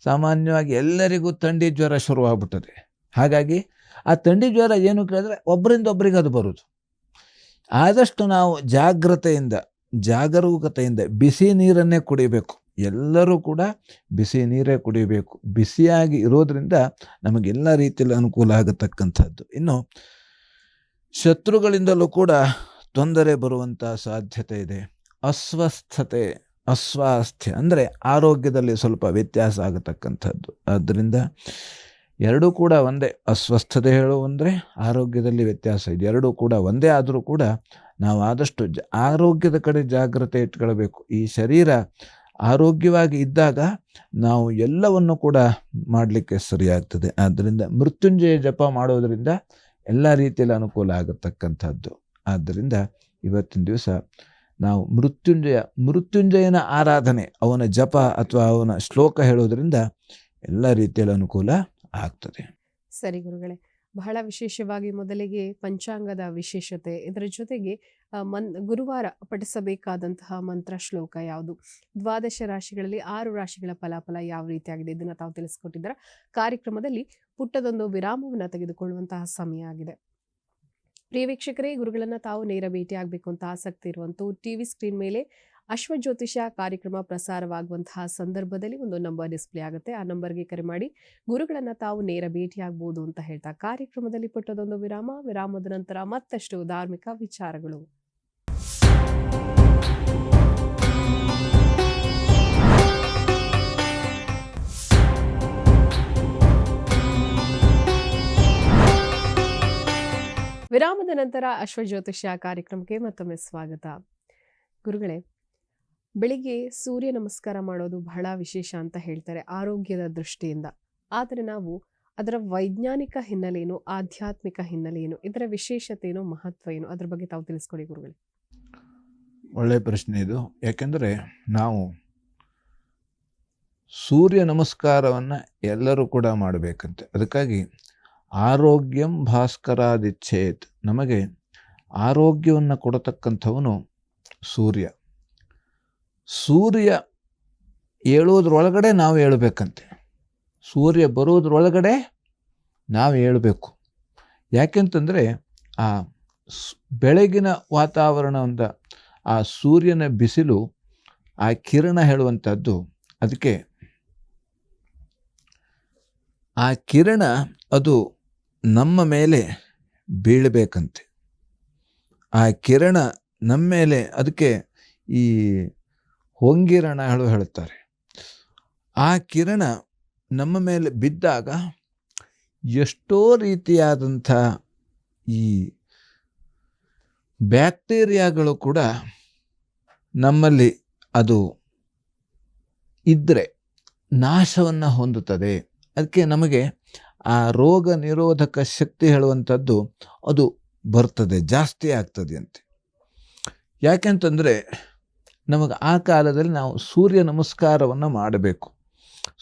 ಸಾಮಾನ್ಯವಾಗಿ ಎಲ್ಲರಿಗೂ ಥಂಡಿ ಜ್ವರ ಶುರುವಾಗ್ಬಿಟ್ಟದೆ. ಹಾಗಾಗಿ ಆ ಥಂಡಿ ಜ್ವರ ಏನು ಕೇಳಿದ್ರೆ ಒಬ್ಬರಿಂದ ಒಬ್ಬರಿಗೆ ಅದು ಬರೋದು. ಆದಷ್ಟು ನಾವು ಜಾಗರೂಕತೆಯಿಂದ ಬಿಸಿ ನೀರನ್ನೇ ಕುಡಿಬೇಕು. ಎಲ್ಲರೂ ಕೂಡ ಬಿಸಿ ನೀರೇ ಕುಡಿಬೇಕು. ಬಿಸಿಯಾಗಿ ಇರೋದ್ರಿಂದ ನಮಗೆಲ್ಲ ರೀತಿಯಲ್ಲಿ ಅನುಕೂಲ ಆಗತಕ್ಕಂಥದ್ದು. ಇನ್ನು ಶತ್ರುಗಳಿಂದಲೂ ಕೂಡ ತೊಂದರೆ ಬರುವಂಥ ಸಾಧ್ಯತೆ ಇದೆ. ಅಸ್ವಾಸ್ಥ್ಯ ಅಂದರೆ ಆರೋಗ್ಯದಲ್ಲಿ ಸ್ವಲ್ಪ ವ್ಯತ್ಯಾಸ ಆಗತಕ್ಕಂಥದ್ದು. ಆದ್ದರಿಂದ ಎರಡೂ ಕೂಡ ಒಂದೇ. ಅಸ್ವಸ್ಥತೆ ಹೇಳುವಂದರೆ ಆರೋಗ್ಯದಲ್ಲಿ ವ್ಯತ್ಯಾಸ ಇದೆ. ಎರಡೂ ಕೂಡ ಒಂದೇ ಆದರೂ ಕೂಡ ನಾವು ಆದಷ್ಟು ಆರೋಗ್ಯದ ಕಡೆ ಜಾಗ್ರತೆ ಇಟ್ಕೊಳ್ಬೇಕು. ಈ ಶರೀರ ಆರೋಗ್ಯವಾಗಿ ಇದ್ದಾಗ ನಾವು ಎಲ್ಲವನ್ನು ಕೂಡ ಮಾಡಲಿಕ್ಕೆ ಸರಿಯಾಗ್ತದೆ. ಆದ್ದರಿಂದ ಮೃತ್ಯುಂಜಯ ಜಪ ಮಾಡೋದರಿಂದ ಎಲ್ಲ ರೀತಿಯಲ್ಲಿ ಅನುಕೂಲ ಆಗತಕ್ಕಂಥದ್ದು. ಆದ್ದರಿಂದ ಇವತ್ತಿನ ದಿವಸ ನಾವು ಮೃತ್ಯುಂಜಯನ ಆರಾಧನೆ, ಅವನ ಜಪ ಅಥವಾ ಅವನ ಶ್ಲೋಕ ಹೇಳೋದ್ರಿಂದ ಎಲ್ಲ ರೀತಿಯಲ್ಲಿ ಅನುಕೂಲ ಆಗ್ತದೆ. ಸರಿ ಗುರುಗಳೇ, ಬಹಳ ವಿಶೇಷವಾಗಿ ಮೊದಲಿಗೆ ಪಂಚಾಂಗದ ವಿಶೇಷತೆ, ಇದರ ಜೊತೆಗೆ ಗುರುವಾರ ಪಠಿಸಬೇಕಾದಂತಹ ಮಂತ್ರ ಶ್ಲೋಕ ಯಾವುದು, 12 ರಾಶಿಗಳಲ್ಲಿ 6 ರಾಶಿಗಳ ಫಲಾಫಲ ಯಾವ ರೀತಿಯಾಗಿದೆ, ಇದನ್ನು ತಾವು ತಿಳಿಸ್ಕೊಟ್ಟಿದ್ದೀರಾ. ಕಾರ್ಯಕ್ರಮದಲ್ಲಿ ಪುಟ್ಟದೊಂದು ವಿರಾಮವನ್ನು ತೆಗೆದುಕೊಳ್ಳುವಂತಹ ಸಮಯ ಆಗಿದೆ. ಪ್ರಿಯ ವೀಕ್ಷಕರೇ, ಗುರುಗಳನ್ನ ತಾವು ನೇರ ಭೇಟಿ ಆಗಬೇಕು ಅಂತ ಆಸಕ್ತಿ ಇರುವಂತೂ ಟಿವಿ ಸ್ಕ್ರೀನ್ ಮೇಲೆ ಅಶ್ವಜ್ಯೋತಿಷ ಕಾರ್ಯಕ್ರಮ ಪ್ರಸಾರವಾಗುವಂತಹ ಸಂದರ್ಭದಲ್ಲಿ ಒಂದು ನಂಬರ್ ಡಿಸ್ಪ್ಲೇ ಆಗುತ್ತೆ. ಆ ನಂಬರ್ಗೆ ಕರೆ ಮಾಡಿ ಗುರುಗಳನ್ನ ತಾವು ನೇರ ಭೇಟಿ ಆಗ್ಬೋದು ಅಂತ ಹೇಳ್ತಾ ಕಾರ್ಯಕ್ರಮದಲ್ಲಿ ಪುಟ್ಟದೊಂದು ವಿರಾಮದ ನಂತರ ಮತ್ತಷ್ಟು ಧಾರ್ಮಿಕ ವಿಚಾರಗಳು. ವಿರಾಮದ ನಂತರ ಅಶ್ವಜ್ಯೋತಿಷ ಕಾರ್ಯಕ್ರಮಕ್ಕೆ ಮತ್ತೊಮ್ಮೆ ಸ್ವಾಗತ. ಗುರುಗಳೇ, ಬೆಳಿಗ್ಗೆ ಸೂರ್ಯ ನಮಸ್ಕಾರ ಮಾಡೋದು ಬಹಳ ವಿಶೇಷ ಅಂತ ಹೇಳ್ತಾರೆ ಆರೋಗ್ಯದ ದೃಷ್ಟಿಯಿಂದ. ಆದರೆ ನಾವು ಅದರ ವೈಜ್ಞಾನಿಕ ಹಿನ್ನೆಲೆ ಏನು, ಆಧ್ಯಾತ್ಮಿಕ ಹಿನ್ನೆಲೆ ಏನು, ಇದರ ವಿಶೇಷತೆ ಏನು, ಮಹತ್ವ ಏನು, ಅದ್ರ ಬಗ್ಗೆ ತಾವು ತಿಳಿಸ್ಕೊಡಿ ಗುರುಗಳೇ. ಒಳ್ಳೆಯ ಪ್ರಶ್ನೆ ಇದು. ಯಾಕೆಂದರೆ ನಾವು ಸೂರ್ಯ ನಮಸ್ಕಾರವನ್ನು ಎಲ್ಲರೂ ಕೂಡ ಮಾಡಬೇಕಂತೆ. ಅದಕ್ಕಾಗಿ ಆರೋಗ್ಯಂ ಭಾಸ್ಕರಾದಿಚ್ಛೇತ್, ನಮಗೆ ಆರೋಗ್ಯವನ್ನು ಕೊಡತಕ್ಕಂಥವನು ಸೂರ್ಯ. ಸೂರ್ಯ ಏಳೋದ್ರೊಳಗಡೆ ನಾವು ಏಳಬೇಕಂತೆ. ಸೂರ್ಯ ಬರೋದ್ರೊಳಗಡೆ ನಾವು ಏಳಬೇಕು. ಯಾಕೆಂತಂದರೆ ಆ ಬೆಳಗಿನ ವಾತಾವರಣದಿಂದ ಆ ಸೂರ್ಯನ ಬಿಸಿಲು, ಆ ಕಿರಣ ಹೇಳುವಂಥದ್ದು, ಅದಕ್ಕೆ ಆ ಕಿರಣ ಅದು ನಮ್ಮ ಮೇಲೆ ಬೀಳಬೇಕಂತೆ. ಆ ಕಿರಣ ನಮ್ಮ ಮೇಲೆ, ಅದಕ್ಕೆ ಈ ಹೊಂಗಿರಣ ಹೇಳುತ್ತಾರೆ. ಆ ಕಿರಣ ನಮ್ಮ ಮೇಲೆ ಬಿದ್ದಾಗ ಎಷ್ಟೋ ರೀತಿಯಾದಂಥ ಈ ಬ್ಯಾಕ್ಟೀರಿಯಾಗಳು ಕೂಡ ನಮ್ಮಲ್ಲಿ ಅದು ಇದ್ದರೆ ನಾಶವನ್ನು ಹೊಂದುತ್ತದೆ. ಅದಕ್ಕೆ ನಮಗೆ ಆ ರೋಗ ನಿರೋಧಕ ಶಕ್ತಿ ಹೇಳುವಂಥದ್ದು ಅದು ಬರ್ತದೆ, ಜಾಸ್ತಿ ಆಗ್ತದೆ ಅಂತೆ. ಯಾಕೆಂತಂದರೆ ನಮಗೆ ಆ ಕಾಲದಲ್ಲಿ ನಾವು ಸೂರ್ಯ ನಮಸ್ಕಾರವನ್ನು ಮಾಡಬೇಕು.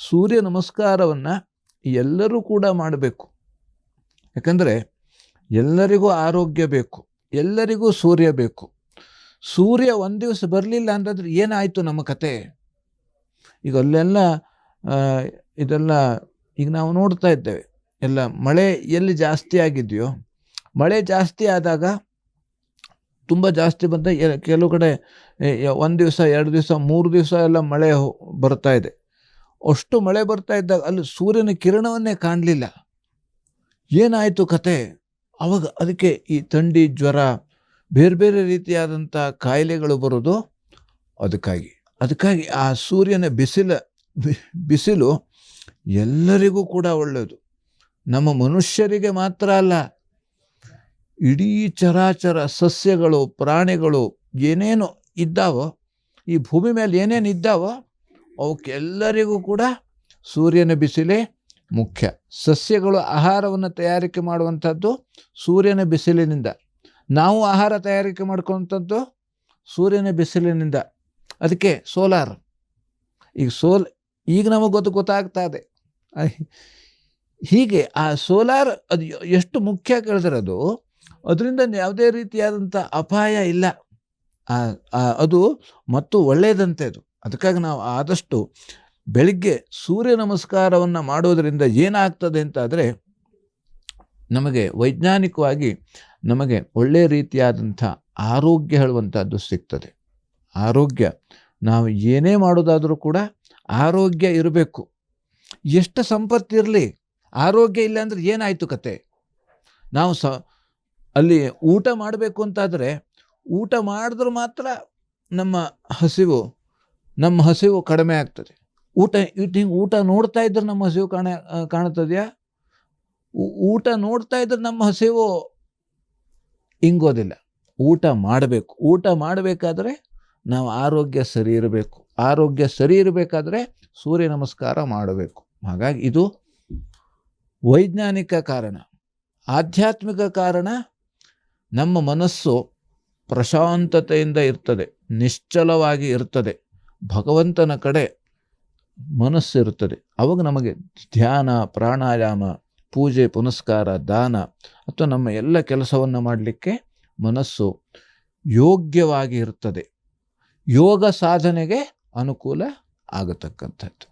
ಸೂರ್ಯ ನಮಸ್ಕಾರವನ್ನು ಎಲ್ಲರೂ ಕೂಡ ಮಾಡಬೇಕು. ಯಾಕಂದರೆ ಎಲ್ಲರಿಗೂ ಆರೋಗ್ಯ ಬೇಕು, ಎಲ್ಲರಿಗೂ ಸೂರ್ಯ ಬೇಕು. ಸೂರ್ಯ ಒಂದು ದಿವಸ ಬರಲಿಲ್ಲ ಅಂತಂದ್ರೆ ಏನಾಯಿತು ನಮ್ಮ ಕತೆ? ಈಗ ಅಲ್ಲೆಲ್ಲ ಇದೆಲ್ಲ ಈಗ ನಾವು ನೋಡ್ತಾ ಇದ್ದೇವೆ. ಎಲ್ಲ ಮಳೆ ಎಲ್ಲಿ ಜಾಸ್ತಿ ಆಗಿದೆಯೋ, ಮಳೆ ಜಾಸ್ತಿ ಆದಾಗ ತುಂಬ ಜಾಸ್ತಿ ಬಂದ ಕೆಲವು ಕಡೆ 1 ದಿವಸ 2 ದಿವಸ 3 ದಿವಸ ಎಲ್ಲ ಮಳೆ ಬರ್ತಾ ಇದೆ. ಅಷ್ಟು ಮಳೆ ಬರ್ತಾ ಇದ್ದಾಗ ಅಲ್ಲಿ ಸೂರ್ಯನ ಕಿರಣವನ್ನೇ ಕಾಣಲಿಲ್ಲ. ಏನಾಯಿತು ಕತೆ? ಅವಾಗ ಅದಕ್ಕೆ ಈ ಥಂಡಿ, ಜ್ವರ, ಬೇರೆ ಬೇರೆ ರೀತಿಯಾದಂಥ ಕಾಯಿಲೆಗಳು ಬರೋದು ಅದಕ್ಕಾಗಿ ಆ ಸೂರ್ಯನ ಬಿಸಿಲು ಎಲ್ಲರಿಗೂ ಕೂಡ ಒಳ್ಳೆಯದು. ನಮ್ಮ ಮನುಷ್ಯರಿಗೆ ಮಾತ್ರ ಅಲ್ಲ, ಇಡೀ ಚರಾಚರ ಸಸ್ಯಗಳು, ಪ್ರಾಣಿಗಳು ಏನೇನು ಇದ್ದಾವೋ, ಈ ಭೂಮಿ ಮೇಲೆ ಏನೇನು ಇದ್ದಾವೋ ಅವಕ್ಕೆಲ್ಲರಿಗೂ ಕೂಡ ಸೂರ್ಯನ ಬಿಸಿಲೇ ಮುಖ್ಯ. ಸಸ್ಯಗಳು ಆಹಾರವನ್ನು ತಯಾರಿಕೆ ಮಾಡುವಂಥದ್ದು ಸೂರ್ಯನ ಬಿಸಿಲಿನಿಂದ. ನಾವು ಆಹಾರ ತಯಾರಿಕೆ ಮಾಡ್ಕೊಳ್ಳುವಂಥದ್ದು ಸೂರ್ಯನ ಬಿಸಿಲಿನಿಂದ. ಅದಕ್ಕೆ ಸೋಲಾರ್. ಈಗ ನಮಗೆ ಗೊತ್ತಾಗ್ತಾ ಇದೆ. ಹೀಗೆ ಆ ಸೋಲಾರ್ ಅದು ಎಷ್ಟು ಮುಖ್ಯ ಕೇಳಿದ್ರೆ ಅದರಿಂದ ಯಾವುದೇ ರೀತಿಯಾದಂಥ ಅಪಾಯ ಇಲ್ಲ. ಅದು ಮತ್ತು ಒಳ್ಳೆಯದಂತೆ ಅದು. ಅದಕ್ಕಾಗಿ ನಾವು ಆದಷ್ಟು ಬೆಳಿಗ್ಗೆ ಸೂರ್ಯ ನಮಸ್ಕಾರವನ್ನು ಮಾಡೋದರಿಂದ ಏನಾಗ್ತದೆ ಅಂತಾದರೆ, ನಮಗೆ ವೈಜ್ಞಾನಿಕವಾಗಿ ನಮಗೆ ಒಳ್ಳೆಯ ರೀತಿಯಾದಂಥ ಆರೋಗ್ಯ ಹೇಳುವಂಥದ್ದು ಸಿಗ್ತದೆ. ಆರೋಗ್ಯ, ನಾವು ಏನೇ ಮಾಡೋದಾದರೂ ಕೂಡ ಆರೋಗ್ಯ ಇರಬೇಕು. ಎಷ್ಟು ಸಂಪತ್ತಿರಲಿ, ಆರೋಗ್ಯ ಇಲ್ಲ ಅಂದರೆ ಏನಾಯಿತು ಕತೆ? ನಾವು ಅಲ್ಲಿ ಊಟ ಮಾಡಬೇಕು ಅಂತಾದರೆ ಊಟ ಮಾಡಿದ್ರೆ ಮಾತ್ರ ನಮ್ಮ ಹಸಿವು ಕಡಿಮೆ ಆಗ್ತದೆ. ಊಟ ನೋಡ್ತಾ ಇದ್ರೆ ನಮ್ಮ ಹಸಿವು ಕಾಣುತ್ತದೆಯಾ? ಊಟ ನೋಡ್ತಾ ಇದ್ರೆ ನಮ್ಮ ಹಸಿವು ಇಂಗೋದಿಲ್ಲ. ಊಟ ಮಾಡಬೇಕು. ಊಟ ಮಾಡಬೇಕಾದ್ರೆ ನಾವು ಆರೋಗ್ಯ ಸರಿ ಇರಬೇಕು. ಆರೋಗ್ಯ ಸರಿ ಇರಬೇಕಾದ್ರೆ ಸೂರ್ಯ ನಮಸ್ಕಾರ ಮಾಡಬೇಕು. ಹಾಗಾಗಿ ಇದು ವೈಜ್ಞಾನಿಕ ಕಾರಣ. ಆಧ್ಯಾತ್ಮಿಕ ಕಾರಣ, ನಮ್ಮ ಮನಸ್ಸು ಪ್ರಶಾಂತತೆಯಿಂದ ಇರ್ತದೆ, ನಿಶ್ಚಲವಾಗಿ ಇರ್ತದೆ, ಭಗವಂತನ ಕಡೆ ಮನಸ್ಸಿರುತ್ತದೆ. ಅವಾಗ ನಮಗೆ ಧ್ಯಾನ, ಪ್ರಾಣಾಯಾಮ, ಪೂಜೆ, ಪುನಸ್ಕಾರ, ದಾನ ಅಥವಾ ನಮ್ಮ ಎಲ್ಲ ಕೆಲಸವನ್ನು ಮಾಡಲಿಕ್ಕೆ ಮನಸ್ಸು ಯೋಗ್ಯವಾಗಿ ಇರ್ತದೆ. ಯೋಗ ಸಾಧನೆಗೆ ಅನುಕೂಲ ಆಗತಕ್ಕಂಥದ್ದು.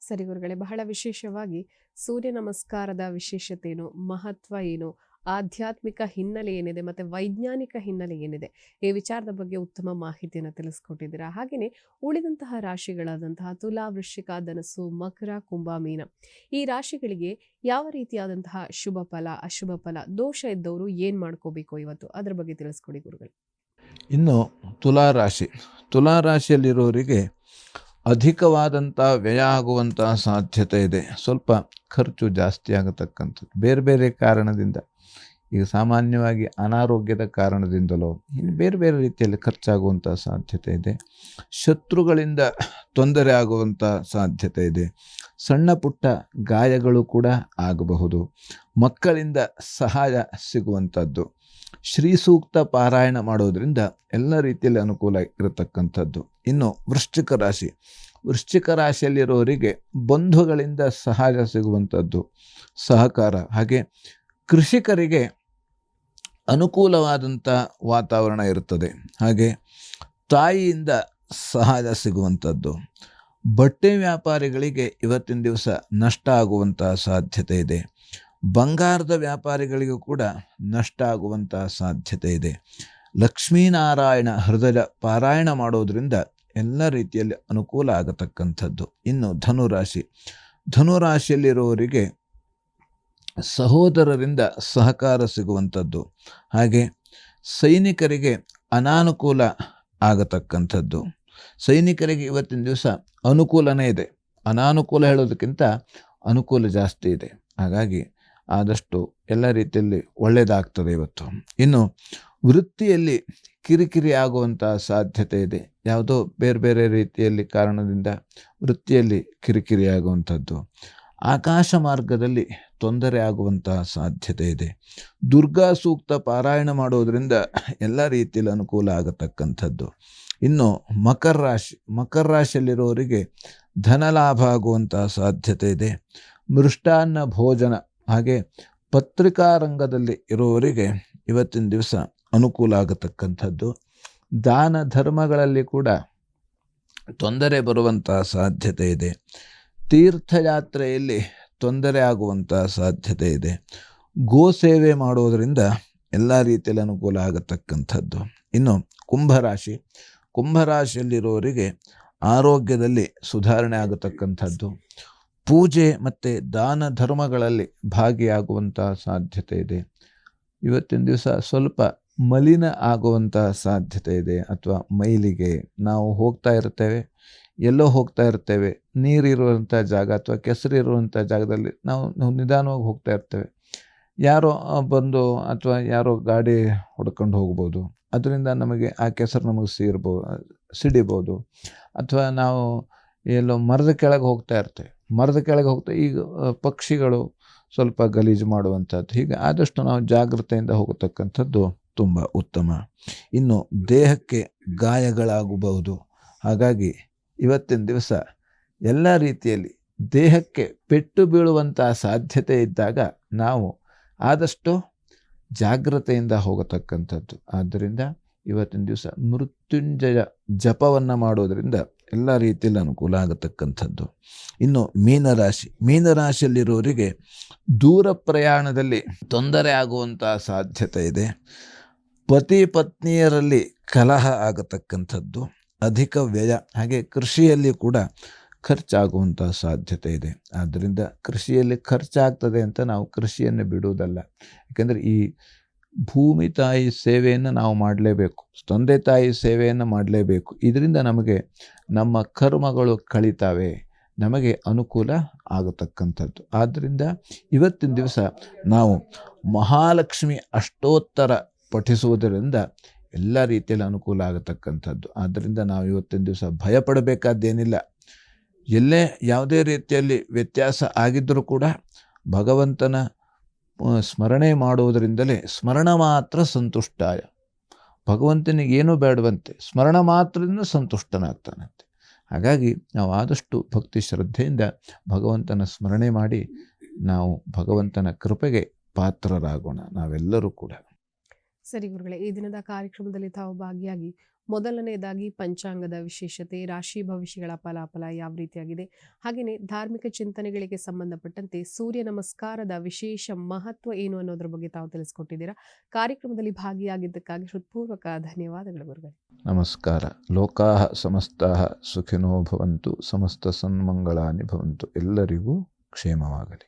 ಸರಿ ಗುರುಗಳೇ, ಬಹಳ ವಿಶೇಷವಾಗಿ ಸೂರ್ಯ ನಮಸ್ಕಾರದ ವಿಶೇಷತೆ ಏನು, ಮಹತ್ವ ಏನು, ಆಧ್ಯಾತ್ಮಿಕ ಹಿನ್ನೆಲೆ ಏನಿದೆ ಮತ್ತು ವೈಜ್ಞಾನಿಕ ಹಿನ್ನೆಲೆ ಏನಿದೆ, ಈ ವಿಚಾರದ ಬಗ್ಗೆ ಉತ್ತಮ ಮಾಹಿತಿಯನ್ನು ತಿಳಿಸ್ಕೊಟ್ಟಿದ್ದೀರಾ. ಹಾಗೆಯೇ ಉಳಿದಂತಹ ರಾಶಿಗಳಾದಂತಹ ತುಲಾ, ವೃಶ್ಚಿಕ, ಧನಸ್ಸು, ಮಕರ, ಕುಂಭ, ಮೀನ ಈ ರಾಶಿಗಳಿಗೆ ಯಾವ ರೀತಿಯಾದಂತಹ ಶುಭ ಫಲ, ಅಶುಭ ಫಲ, ದೋಷ ಇದ್ದವರು ಏನು ಮಾಡ್ಕೋಬೇಕು ಇವತ್ತು, ಅದರ ಬಗ್ಗೆ ತಿಳಿಸ್ಕೊಡಿ ಗುರುಗಳು. ಇನ್ನು ತುಲಾ ರಾಶಿಯಲ್ಲಿರೋರಿಗೆ ಅಧಿಕವಾದಂಥ ವ್ಯಯ ಆಗುವಂಥ ಸಾಧ್ಯತೆ ಇದೆ. ಸ್ವಲ್ಪ ಖರ್ಚು ಜಾಸ್ತಿ ಆಗತಕ್ಕಂಥದ್ದು ಬೇರೆ ಬೇರೆ ಕಾರಣದಿಂದ. ಈಗ ಸಾಮಾನ್ಯವಾಗಿ ಅನಾರೋಗ್ಯದ ಕಾರಣದಿಂದಲೋ ಬೇರೆ ಬೇರೆ ರೀತಿಯಲ್ಲಿ ಖರ್ಚಾಗುವಂಥ ಸಾಧ್ಯತೆ ಇದೆ. ಶತ್ರುಗಳಿಂದ ತೊಂದರೆ ಆಗುವಂಥ ಸಾಧ್ಯತೆ ಇದೆ. ಸಣ್ಣ ಪುಟ್ಟ ಗಾಯಗಳು ಕೂಡ ಆಗಬಹುದು. ಮಕ್ಕಳಿಂದ ಸಹಾಯ ಸಿಗುವಂಥದ್ದು. ಶ್ರೀ ಸೂಕ್ತ ಪಾರಾಯಣ ಮಾಡೋದ್ರಿಂದ ಎಲ್ಲ ರೀತಿಯಲ್ಲಿ ಅನುಕೂಲ ಇರತಕ್ಕಂಥದ್ದು. ಇನ್ನು ವೃಶ್ಚಿಕ ರಾಶಿಯಲ್ಲಿರೋರಿಗೆ ಬಂಧುಗಳಿಂದ ಸಹಾಯ ಸಿಗುವಂಥದ್ದು, ಸಹಕಾರ. ಹಾಗೆ ಕೃಷಿಕರಿಗೆ ಅನುಕೂಲವಾದಂಥ ವಾತಾವರಣ ಇರುತ್ತದೆ. ಹಾಗೆ ತಾಯಿಯಿಂದ ಸಹಾಯ ಸಿಗುವಂಥದ್ದು. ಬಟ್ಟೆ ವ್ಯಾಪಾರಿಗಳಿಗೆ ಇವತ್ತಿನ ದಿವಸ ನಷ್ಟ ಆಗುವಂಥ ಸಾಧ್ಯತೆ ಇದೆ. ಬಂಗಾರದ ವ್ಯಾಪಾರಿಗಳಿಗೂ ಕೂಡ ನಷ್ಟ ಆಗುವಂಥ ಸಾಧ್ಯತೆ ಇದೆ. ಲಕ್ಷ್ಮೀನಾರಾಯಣ ಹೃದಯ ಪಾರಾಯಣ ಮಾಡೋದ್ರಿಂದ ಎಲ್ಲ ರೀತಿಯಲ್ಲಿ ಅನುಕೂಲ ಆಗತಕ್ಕಂಥದ್ದು. ಇನ್ನು ಧನುರಾಶಿಯಲ್ಲಿರುವವರಿಗೆ ಸಹೋದರರಿಂದ ಸಹಕಾರ ಸಿಗುವಂಥದ್ದು. ಹಾಗೆ ಸೈನಿಕರಿಗೆ ಅನಾನುಕೂಲ ಆಗತಕ್ಕಂಥದ್ದು. ಸೈನಿಕರಿಗೆ ಇವತ್ತಿನ ದಿವಸ ಅನುಕೂಲನೇ ಇದೆ. ಅನಾನುಕೂಲ ಹೇಳೋದಕ್ಕಿಂತ ಅನುಕೂಲ ಜಾಸ್ತಿ ಇದೆ. ಹಾಗಾಗಿ ಆದಷ್ಟು ಎಲ್ಲ ರೀತಿಯಲ್ಲಿ ಒಳ್ಳೆಯದಾಗ್ತದೆ ಇವತ್ತು. ಇನ್ನು ವೃತ್ತಿಯಲ್ಲಿ ಕಿರಿಕಿರಿ ಆಗುವಂಥ ಸಾಧ್ಯತೆ ಇದೆ. ಯಾವುದೋ ಬೇರೆ ಬೇರೆ ರೀತಿಯಲ್ಲಿ ಕಾರಣದಿಂದ ವೃತ್ತಿಯಲ್ಲಿ ಕಿರಿಕಿರಿ ಆಗುವಂಥದ್ದು. ಆಕಾಶ ಮಾರ್ಗದಲ್ಲಿ ತೊಂದರೆ ಆಗುವಂಥ ಸಾಧ್ಯತೆ ಇದೆ. ದುರ್ಗಾ ಸೂಕ್ತ ಪಾರಾಯಣ ಮಾಡೋದರಿಂದ ಎಲ್ಲ ರೀತಿಯಲ್ಲಿ ಅನುಕೂಲ ಆಗತಕ್ಕಂಥದ್ದು. ಇನ್ನು ಮಕರ ರಾಶಿಯಲ್ಲಿರೋರಿಗೆ ಧನಲಾಭ ಆಗುವಂಥ ಸಾಧ್ಯತೆ ಇದೆ. ಮೃಷ್ಟಾನ್ನ ಭೋಜನ ಹಾಗೆ ಪತ್ರಿಕಾ ರಂಗದಲ್ಲಿ ಇರುವವರಿಗೆ ಇವತ್ತಿನ ದಿವಸ ಅನುಕೂಲ ಆಗತಕ್ಕಂಥದ್ದು. ದಾನ ಧರ್ಮಗಳಲ್ಲಿ ಕೂಡ ತೊಂದರೆ ಬರುವಂಥ ಸಾಧ್ಯತೆ ಇದೆ. ತೀರ್ಥಯಾತ್ರೆಯಲ್ಲಿ ತೊಂದರೆ ಆಗುವಂಥ ಸಾಧ್ಯತೆ ಇದೆ. ಗೋಸೇವೆ ಮಾಡೋದರಿಂದ ಎಲ್ಲ ರೀತಿಯಲ್ಲಿ ಅನುಕೂಲ ಆಗತಕ್ಕಂಥದ್ದು. ಇನ್ನು ಕುಂಭರಾಶಿಯಲ್ಲಿರೋರಿಗೆ ಆರೋಗ್ಯದಲ್ಲಿ ಸುಧಾರಣೆ ಆಗತಕ್ಕಂಥದ್ದು. ಪೂಜೆ ಮತ್ತು ದಾನ ಧರ್ಮಗಳಲ್ಲಿ ಭಾಗಿಯಾಗುವಂಥ ಸಾಧ್ಯತೆ ಇದೆ. ಇವತ್ತಿನ ದಿವಸ ಸ್ವಲ್ಪ ಮಲಿನ ಆಗುವಂಥ ಸಾಧ್ಯತೆ ಇದೆ. ಅಥವಾ ಮೈಲಿಗೆ ನಾವು ಹೋಗ್ತಾ ಇರ್ತೇವೆ, ಎಲ್ಲೋ ಹೋಗ್ತಾ ಇರ್ತೇವೆ, ನೀರಿರುವಂಥ ಜಾಗ ಅಥವಾ ಕೆಸರಿರುವಂಥ ಜಾಗದಲ್ಲಿ ನಾವು ನಿಧಾನವಾಗಿ ಹೋಗ್ತಾ ಇರ್ತೇವೆ. ಯಾರೋ ಬಂದು ಅಥವಾ ಯಾರೋ ಗಾಡಿ ಹೊಡ್ಕೊಂಡು ಹೋಗ್ಬೋದು, ಅದರಿಂದ ನಮಗೆ ಆ ಕೆಸರು ನಮಗೆ ಸಿಡಿಬೋದು. ಅಥವಾ ನಾವು ಎಲ್ಲೋ ಮರದ ಕೆಳಗೆ ಹೋಗ್ತಾ ಇರ್ತೇವೆ, ಮರದ ಕೆಳಗೆ ಈಗ ಪಕ್ಷಿಗಳು ಸ್ವಲ್ಪ ಗಲೀಜು ಮಾಡುವಂಥದ್ದು. ಹೀಗೆ ಆದಷ್ಟು ನಾವು ಜಾಗ್ರತೆಯಿಂದ ಹೋಗತಕ್ಕಂಥದ್ದು ತುಂಬ ಉತ್ತಮ. ಇನ್ನು ದೇಹಕ್ಕೆ ಗಾಯಗಳಾಗಬಹುದು. ಹಾಗಾಗಿ ಇವತ್ತಿನ ದಿವಸ ಎಲ್ಲ ರೀತಿಯಲ್ಲಿ ದೇಹಕ್ಕೆ ಪೆಟ್ಟು ಬೀಳುವಂಥ ಸಾಧ್ಯತೆ ಇದ್ದಾಗ ನಾವು ಆದಷ್ಟು ಜಾಗ್ರತೆಯಿಂದ ಹೋಗತಕ್ಕಂಥದ್ದು. ಆದ್ದರಿಂದ ಇವತ್ತಿನ ದಿವಸ ಮೃತ್ಯುಂಜಯ ಜಪವನ್ನು ಮಾಡೋದರಿಂದ ಎಲ್ಲ ರೀತಿಯಲ್ಲಿ ಅನುಕೂಲ ಆಗತಕ್ಕಂಥದ್ದು. ಇನ್ನು ಮೀನರಾಶಿಯಲ್ಲಿರೋರಿಗೆ ದೂರ ಪ್ರಯಾಣದಲ್ಲಿ ತೊಂದರೆ ಆಗುವಂಥ ಸಾಧ್ಯತೆ ಇದೆ. ಪತಿ ಪತ್ನಿಯರಲ್ಲಿ ಕಲಹ ಆಗತಕ್ಕಂಥದ್ದು, ಅಧಿಕ ವ್ಯಯ, ಹಾಗೆ ಕೃಷಿಯಲ್ಲಿ ಕೂಡ ಖರ್ಚಾಗುವಂಥ ಸಾಧ್ಯತೆ ಇದೆ. ಆದ್ದರಿಂದ ಕೃಷಿಯಲ್ಲಿ ಖರ್ಚಾಗ್ತದೆ ಅಂತ ನಾವು ಕೃಷಿಯನ್ನು ಬಿಡುವುದಲ್ಲ. ಯಾಕೆಂದರೆ ಈ ಭೂಮಿ ತಾಯಿ ಸೇವೆಯನ್ನು ನಾವು ಮಾಡಲೇಬೇಕು, ತಂದೆ ತಾಯಿ ಸೇವೆಯನ್ನು ಮಾಡಲೇಬೇಕು. ಇದರಿಂದ ನಮಗೆ ನಮ್ಮ ಕರ್ಮಗಳು ಕಳೀತಾವೆ, ನಮಗೆ ಅನುಕೂಲ ಆಗತಕ್ಕಂಥದ್ದು. ಆದ್ದರಿಂದ ಇವತ್ತಿನ ದಿವಸ ನಾವು ಮಹಾಲಕ್ಷ್ಮಿ ಅಷ್ಟೋತ್ತರ ಪಠಿಸುವುದರಿಂದ ಎಲ್ಲ ರೀತಿಯಲ್ಲಿ ಅನುಕೂಲ ಆಗತಕ್ಕಂಥದ್ದು. ಆದ್ದರಿಂದ ನಾವು ಇವತ್ತಿನ ದಿವಸ ಭಯಪಡಬೇಕಾದ್ದೇನಿಲ್ಲ. ಎಲ್ಲೇ ಯಾವುದೇ ರೀತಿಯಲ್ಲಿ ವ್ಯತ್ಯಾಸ ಆಗಿದ್ದರೂ ಕೂಡ ಭಗವಂತನ ಸ್ಮರಣೆ ಮಾಡುವುದರಿಂದಲೇ ಸ್ಮರಣ ಮಾತ್ರ ಸಂತುಷ್ಟಾಯ. ಭಗವಂತನಿಗೆ ಏನೂ ಬೇಡವಂತೆ, ಸ್ಮರಣ ಮಾತ್ರದಿಂದ ಸಂತುಷ್ಟನಾಗ್ತಾನಂತೆ. ಹಾಗಾಗಿ ನಾವು ಆದಷ್ಟು ಭಕ್ತಿ ಶ್ರದ್ಧೆಯಿಂದ ಭಗವಂತನ ಸ್ಮರಣೆ ಮಾಡಿ ನಾವು ಭಗವಂತನ ಕೃಪೆಗೆ ಪಾತ್ರರಾಗೋಣ ನಾವೆಲ್ಲರೂ ಕೂಡ. ಸರಿ ಗುರುಗಳೇ, ಈ ದಿನದ ಕಾರ್ಯಕ್ರಮದಲ್ಲಿ ತಾವು ಭಾಗಿಯಾಗಿ ಮೊದಲನೇದಾಗಿ ಪಂಚಾಂಗದ ವಿಶೇಷತೆ, ರಾಶಿ ಭವಿಷ್ಯಗಳ ಫಲಾಫಲ ಯಾವ ರೀತಿಯಾಗಿದೆ, ಹಾಗೆಯೇ ಧಾರ್ಮಿಕ ಚಿಂತನೆಗಳಿಗೆ ಸಂಬಂಧಪಟ್ಟಂತೆ ಸೂರ್ಯ ನಮಸ್ಕಾರದ ವಿಶೇಷ ಮಹತ್ವ ಏನು ಅನ್ನೋದ್ರ ಬಗ್ಗೆ ತಾವು ತಿಳಿಸ್ಕೊಟ್ಟಿದ್ದೀರಾ. ಕಾರ್ಯಕ್ರಮದಲ್ಲಿ ಭಾಗಿಯಾಗಿದ್ದಕ್ಕಾಗಿ ಹೃತ್ಪೂರ್ವಕ ಧನ್ಯವಾದಗಳು ಗುರುಗಳೇ. ನಮಸ್ಕಾರ. ಲೋಕಾಃ ಸಮಸ್ತಾಃ ಸುಖಿನೋ ಭವಂತು, ಸಮಸ್ತ ಸನ್ಮಂಗಳಾನಿ ಭವಂತು. ಎಲ್ಲರಿಗೂ ಕ್ಷೇಮವಾಗಲಿ.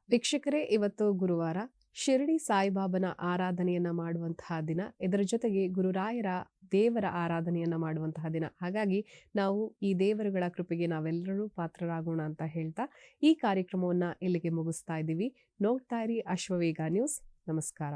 ವೀಕ್ಷಕರೇ, ಇವತ್ತು ಗುರುವಾರ ಶಿರಡಿ ಸಾಯಿಬಾಬನ ಆರಾಧನೆಯನ್ನ ಮಾಡುವಂತಹ ದಿನ, ಇದರ ಜೊತೆಗೆ ಗುರುರಾಯರ ದೇವರ ಆರಾಧನೆಯನ್ನ ಮಾಡುವಂತಹ ದಿನ. ಹಾಗಾಗಿ ನಾವು ಈ ದೇವರುಗಳ ಕೃಪೆಗೆ ನಾವೆಲ್ಲರೂ ಪಾತ್ರರಾಗೋಣ ಅಂತ ಹೇಳ್ತಾ ಈ ಕಾರ್ಯಕ್ರಮವನ್ನ ಇಲ್ಲಿಗೆ ಮುಗಿಸ್ತಾ ಇದ್ದೀವಿ. ನೋಡ್ತಾ ಇರಿ ಅಶ್ವವೇಗ ನ್ಯೂಸ್. ನಮಸ್ಕಾರ.